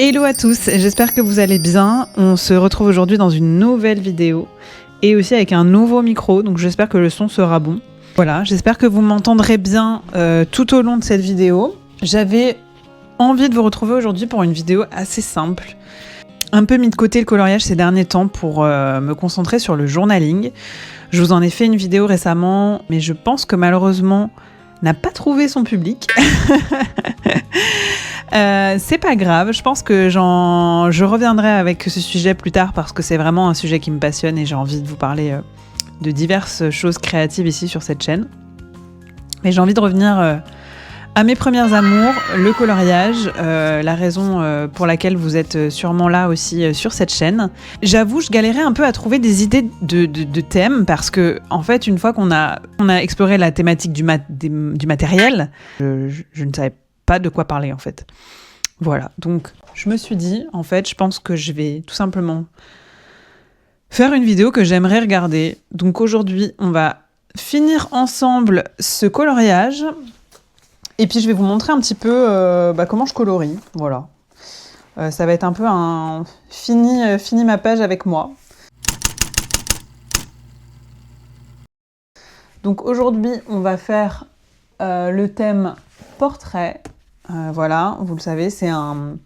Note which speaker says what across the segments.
Speaker 1: Hello à tous, j'espère que vous allez bien. On se retrouve aujourd'hui dans une nouvelle vidéo et aussi avec un nouveau micro, donc j'espère que le son sera bon. Voilà, j'espère que vous m'entendrez bien tout au long de cette vidéo. J'avais envie de vous retrouver aujourd'hui pour une vidéo assez simple. Un peu mis de côté le coloriage ces derniers temps pour me concentrer sur le journaling. Je vous en ai fait une vidéo récemment, mais je pense que malheureusement n'a pas trouvé son public. C'est pas grave, je pense que je reviendrai avec ce sujet plus tard parce que c'est vraiment un sujet qui me passionne et j'ai envie de vous parler de diverses choses créatives ici sur cette chaîne. Mais j'ai envie de revenir à mes premières amours, le coloriage, la raison pour laquelle vous êtes sûrement là aussi sur cette chaîne. J'avoue, je galérais un peu à trouver des idées de thèmes parce que, en fait, une fois qu'on a exploré la thématique du matériel, je ne savais pas de quoi parler en fait. Voilà, donc je me suis dit, en fait, je pense que je vais tout simplement faire une vidéo que j'aimerais regarder. Donc aujourd'hui, on va finir ensemble ce coloriage. Et puis je vais vous montrer un petit peu comment je colorie, voilà. Ça va être un peu un fini ma page avec moi. Donc aujourd'hui, on va faire le thème portrait. Voilà, vous le savez, c'est un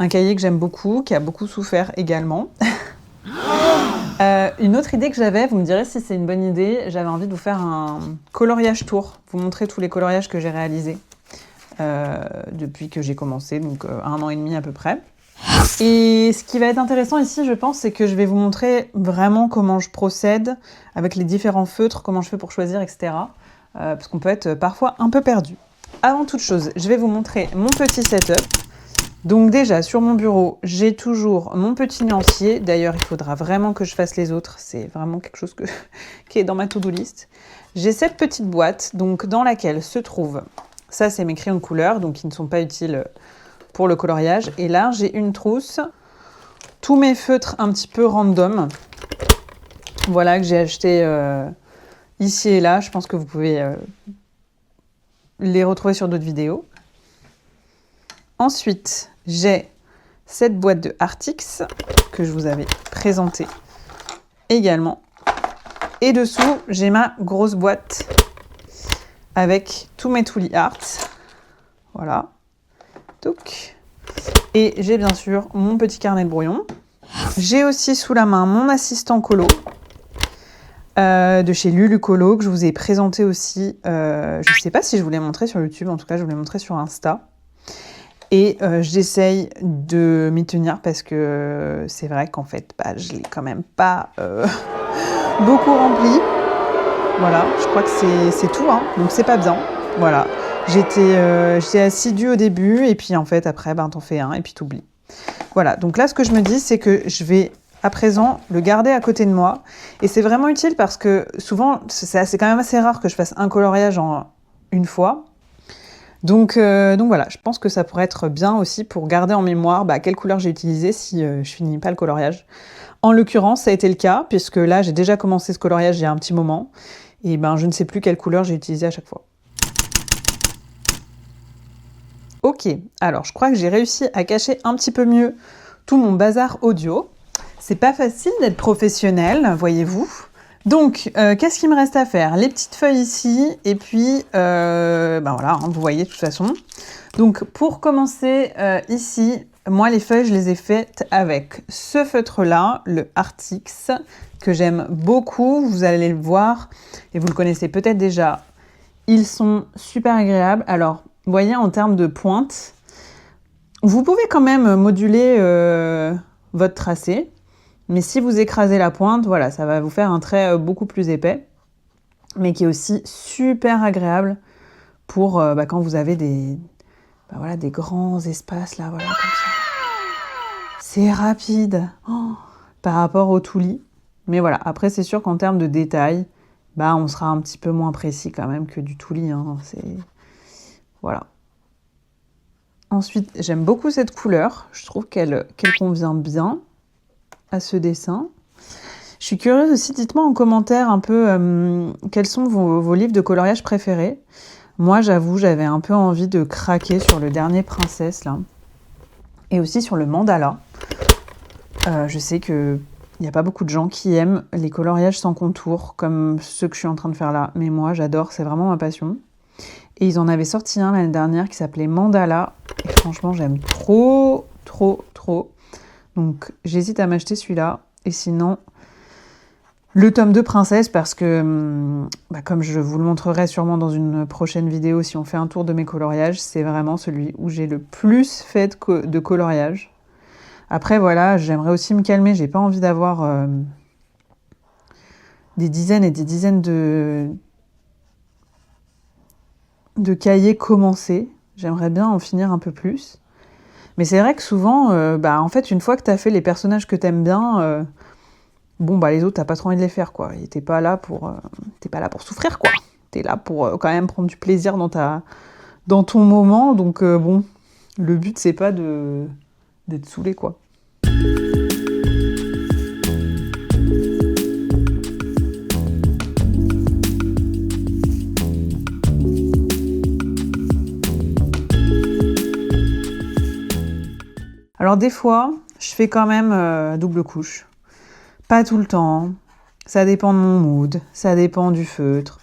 Speaker 1: cahier que j'aime beaucoup, qui a beaucoup souffert également. Une autre idée que j'avais, vous me direz si c'est une bonne idée, j'avais envie de vous faire un coloriage tour, vous montrer tous les coloriages que j'ai réalisés depuis que j'ai commencé, donc 1 an et demi à peu près. Et ce qui va être intéressant ici, je pense, c'est que je vais vous montrer vraiment comment je procède avec les différents feutres, comment je fais pour choisir, etc. Parce qu'on peut être parfois un peu perdu. Avant toute chose, je vais vous montrer mon petit setup. Donc déjà, sur mon bureau, j'ai toujours mon petit nuancier. D'ailleurs, il faudra vraiment que je fasse les autres. C'est vraiment quelque chose qui est dans ma to-do list. J'ai cette petite boîte donc, dans laquelle se trouve... Ça, c'est mes crayons de couleur, donc qui ne sont pas utiles pour le coloriage. Et là, j'ai une trousse. Tous mes feutres un petit peu random. Voilà, que j'ai acheté ici et là. Je pense que vous pouvez les retrouver sur d'autres vidéos. Ensuite, j'ai cette boîte de Artix que je vous avais présentée également. Et dessous, j'ai ma grosse boîte avec tous mes Tooly Art. Voilà. Donc. Et j'ai bien sûr mon petit carnet de brouillon. J'ai aussi sous la main mon assistant colo de chez Lulu Colo que je vous ai présenté aussi. Je ne sais pas si je vous l'ai montré sur YouTube, en tout cas je vous l'ai montré sur Insta. Et j'essaye de m'y tenir parce que c'est vrai qu'en fait, je ne l'ai quand même pas beaucoup rempli. Voilà, je crois que c'est tout, hein. Donc c'est pas bien. Voilà, j'étais assidue au début et puis en fait après, t'en fais un et puis t'oublies. Voilà, donc là ce que je me dis, c'est que je vais à présent le garder à côté de moi. Et c'est vraiment utile parce que souvent, c'est quand même assez rare que je fasse un coloriage en une fois. Donc voilà, je pense que ça pourrait être bien aussi pour garder en mémoire quelle couleur j'ai utilisée si je finis pas le coloriage. En l'occurrence, ça a été le cas, puisque là, j'ai déjà commencé ce coloriage il y a un petit moment. Et je ne sais plus quelle couleur j'ai utilisée à chaque fois. Ok, alors je crois que j'ai réussi à cacher un petit peu mieux tout mon bazar audio. C'est pas facile d'être professionnel, voyez-vous. Donc, qu'est-ce qu'il me reste à faire? Les petites feuilles ici, et puis, voilà, vous voyez de toute façon. Donc, pour commencer, ici, moi, les feuilles, je les ai faites avec ce feutre-là, le Artix, que j'aime beaucoup. Vous allez le voir, et vous le connaissez peut-être déjà. Ils sont super agréables. Alors, vous voyez, en termes de pointe, vous pouvez quand même moduler votre tracé. Mais si vous écrasez la pointe, voilà, ça va vous faire un trait beaucoup plus épais, mais qui est aussi super agréable pour quand vous avez des grands espaces là, voilà, comme ça. C'est rapide par rapport au Tooly. Mais voilà, après c'est sûr qu'en termes de détails, on sera un petit peu moins précis quand même que du Tooly. Hein, voilà. Ensuite, j'aime beaucoup cette couleur. Je trouve qu'elle convient bien à ce dessin. Je suis curieuse aussi, dites-moi en commentaire un peu quels sont vos livres de coloriage préférés. Moi, j'avoue, j'avais un peu envie de craquer sur le dernier Princesse, là. Et aussi sur le mandala. Je sais qu'il n'y a pas beaucoup de gens qui aiment les coloriages sans contour, comme ceux que je suis en train de faire là. Mais moi, j'adore, c'est vraiment ma passion. Et ils en avaient sorti un l'année dernière qui s'appelait Mandala. Et franchement, j'aime trop, trop, trop. Donc, j'hésite à m'acheter celui-là. Et sinon, le tome de Princesse, parce que, comme je vous le montrerai sûrement dans une prochaine vidéo, si on fait un tour de mes coloriages, c'est vraiment celui où j'ai le plus fait de coloriage. Après, voilà, j'aimerais aussi me calmer. J'ai pas envie d'avoir des dizaines et des dizaines de cahiers commencés. J'aimerais bien en finir un peu plus. Mais c'est vrai que souvent, en fait, une fois que tu as fait les personnages que tu aimes bien, les autres, t'as pas trop envie de les faire, quoi. Et t'es pas là pour souffrir, quoi. T'es là pour quand même prendre du plaisir dans ton moment. Donc, le but, c'est pas d'être saoulé, quoi. Alors des fois, je fais quand même double couche. Pas tout le temps. Ça dépend de mon mood, ça dépend du feutre.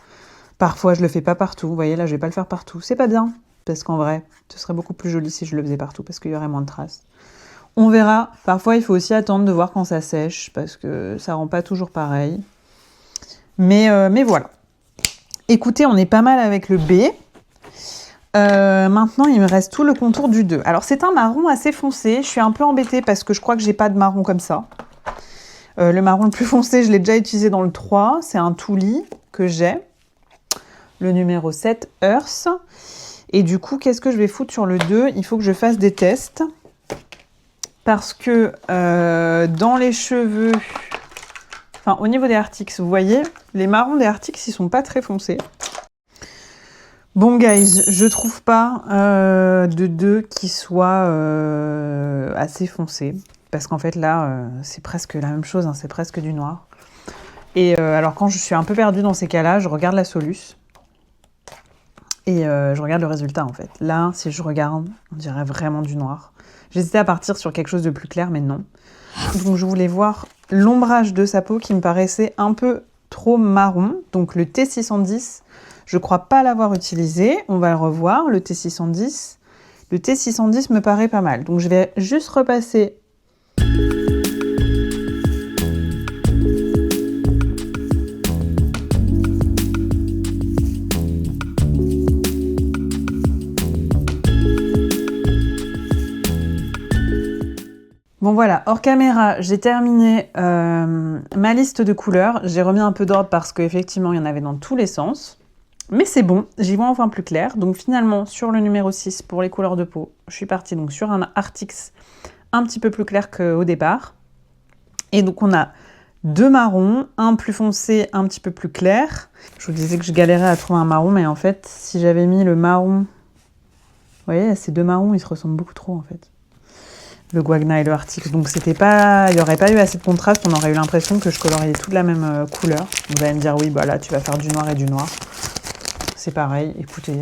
Speaker 1: Parfois, je le fais pas partout. Vous voyez, là, je vais pas le faire partout. C'est pas bien, parce qu'en vrai, ce serait beaucoup plus joli si je le faisais partout, parce qu'il y aurait moins de traces. On verra. Parfois, il faut aussi attendre de voir quand ça sèche, parce que ça rend pas toujours pareil. Mais voilà. Écoutez, on est pas mal avec le B. Maintenant, il me reste tout le contour du 2. Alors, c'est un marron assez foncé. Je suis un peu embêtée parce que je crois que j'ai pas de marron comme ça. Le marron le plus foncé, je l'ai déjà utilisé dans le 3. C'est un Tuli que j'ai. Le numéro 7, Earth. Et du coup, qu'est-ce que je vais foutre sur le 2 ? Il faut que je fasse des tests. Parce que dans les cheveux... Enfin, au niveau des Arctics, vous voyez, les marrons des Arctics, ils sont pas très foncés. Bon, guys, je trouve pas de 2 qui soit assez foncé. Parce qu'en fait, là, c'est presque la même chose, hein, c'est presque du noir. Et alors, quand je suis un peu perdue dans ces cas-là, je regarde la Solus. Et je regarde le résultat, en fait. Là, si je regarde, on dirait vraiment du noir. J'hésitais à partir sur quelque chose de plus clair, mais non. Donc, je voulais voir l'ombrage de sa peau qui me paraissait un peu trop marron. Donc, le T610... Je ne crois pas l'avoir utilisé, on va le revoir, le T610. Le T610 me paraît pas mal, donc je vais juste repasser. Bon voilà, hors caméra, j'ai terminé ma liste de couleurs. J'ai remis un peu d'ordre parce qu'effectivement, il y en avait dans tous les sens. Mais c'est bon, j'y vois enfin plus clair. Donc finalement, sur le numéro 6, pour les couleurs de peau, je suis partie donc sur un Arctics un petit peu plus clair qu'au départ. Et donc on a 2 marrons, un plus foncé, un petit peu plus clair. Je vous disais que je galérais à trouver un marron, mais en fait, si j'avais mis le marron... Vous voyez, ces 2 marrons, ils se ressemblent beaucoup trop en fait. Le Guagna et le Arctics. Donc c'était pas... il n'y aurait pas eu assez de contraste, on aurait eu l'impression que je coloriais toute la même couleur. Vous allez me dire, oui, là, tu vas faire du noir et du noir. C'est pareil, écoutez,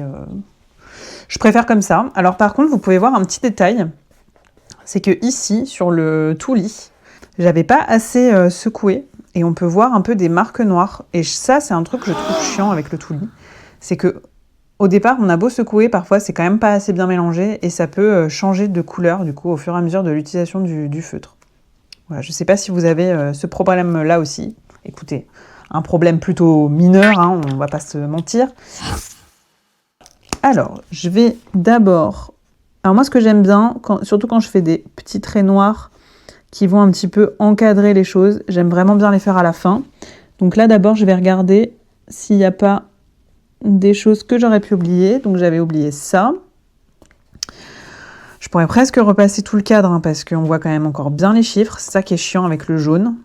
Speaker 1: je préfère comme ça. Alors par contre, vous pouvez voir un petit détail, c'est que ici, sur le Tuli, j'avais pas assez secoué, et on peut voir un peu des marques noires. Et ça, c'est un truc que je trouve chiant avec le Tuli, c'est que au départ, on a beau secouer, parfois c'est quand même pas assez bien mélangé, et ça peut changer de couleur, du coup, au fur et à mesure de l'utilisation du feutre. Voilà, je sais pas si vous avez ce problème-là aussi. Écoutez, un problème plutôt mineur, hein, on va pas se mentir. Alors, je vais d'abord... Alors moi, ce que j'aime bien, surtout quand je fais des petits traits noirs qui vont un petit peu encadrer les choses, j'aime vraiment bien les faire à la fin. Donc là, d'abord, je vais regarder s'il n'y a pas des choses que j'aurais pu oublier. Donc j'avais oublié ça. Je pourrais presque repasser tout le cadre, hein, parce qu'on voit quand même encore bien les chiffres. C'est ça qui est chiant avec le jaune.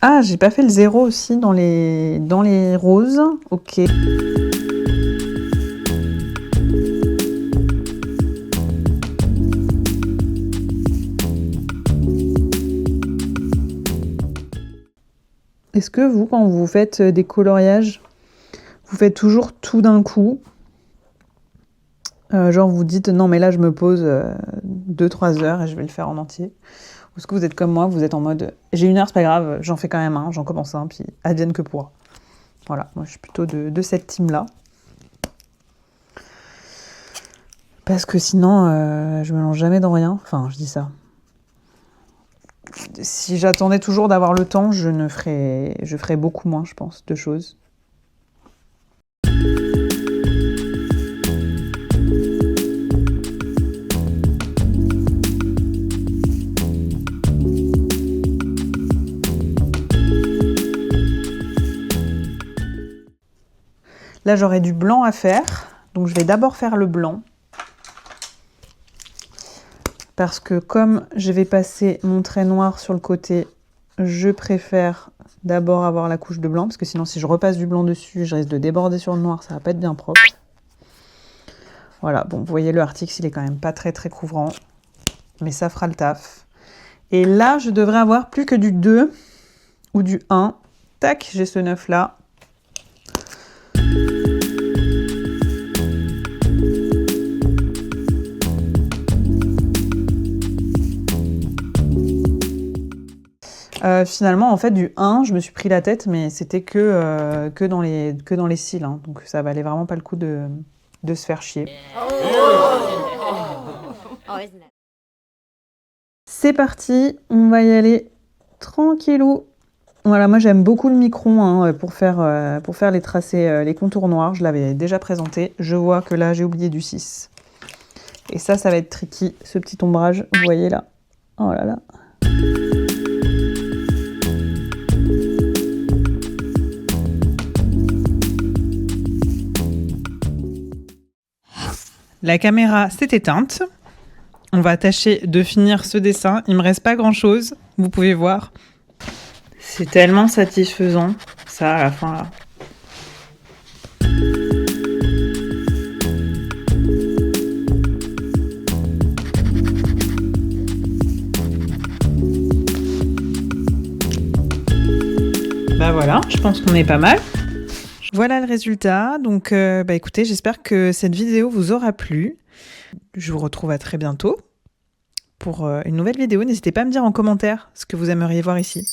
Speaker 1: Ah, j'ai pas fait le 0 aussi dans les roses. Ok. Est-ce que vous, quand vous faites des coloriages, vous faites toujours tout d'un coup ? Genre vous dites, non mais là je me pose 2-3 heures et je vais le faire en entier. Ou est-ce que vous êtes comme moi, vous êtes en mode j'ai 1 heure, c'est pas grave, j'en fais quand même un, j'en commence un, puis advienne que pourra. Voilà, moi je suis plutôt de cette team-là. Parce que sinon, je me lance jamais dans rien. Enfin, je dis ça. Si j'attendais toujours d'avoir le temps, je ferais beaucoup moins, je pense, de choses. Là, j'aurai du blanc à faire. Donc, je vais d'abord faire le blanc. Parce que comme je vais passer mon trait noir sur le côté, je préfère d'abord avoir la couche de blanc. Parce que sinon, si je repasse du blanc dessus, je risque de déborder sur le noir. Ça va pas être bien propre. Voilà, bon, vous voyez, le Artix, il est quand même pas très très couvrant. Mais ça fera le taf. Et là, je devrais avoir plus que du 2 ou du 1. Tac, j'ai ce 9 là. Finalement, en fait, du 1, je me suis pris la tête, mais c'était que dans les cils. Hein. Donc ça valait vraiment pas le coup de se faire chier. C'est parti, on va y aller tranquillou. Voilà, moi j'aime beaucoup le micron hein, pour faire les tracés, les contours noirs. Je l'avais déjà présenté. Je vois que là, j'ai oublié du 6. Et ça va être tricky, ce petit ombrage. Vous voyez là. Oh là là. La caméra s'est éteinte. On va tâcher de finir ce dessin. Il me reste pas grand chose, vous pouvez voir. C'est tellement satisfaisant, ça à la fin là. Bah voilà, je pense qu'on est pas mal. Voilà le résultat. Donc écoutez, j'espère que cette vidéo vous aura plu. Je vous retrouve à très bientôt pour une nouvelle vidéo. N'hésitez pas à me dire en commentaire ce que vous aimeriez voir ici.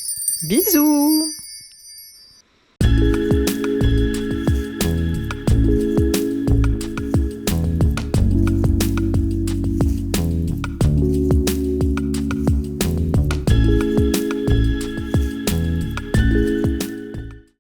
Speaker 1: Bisous!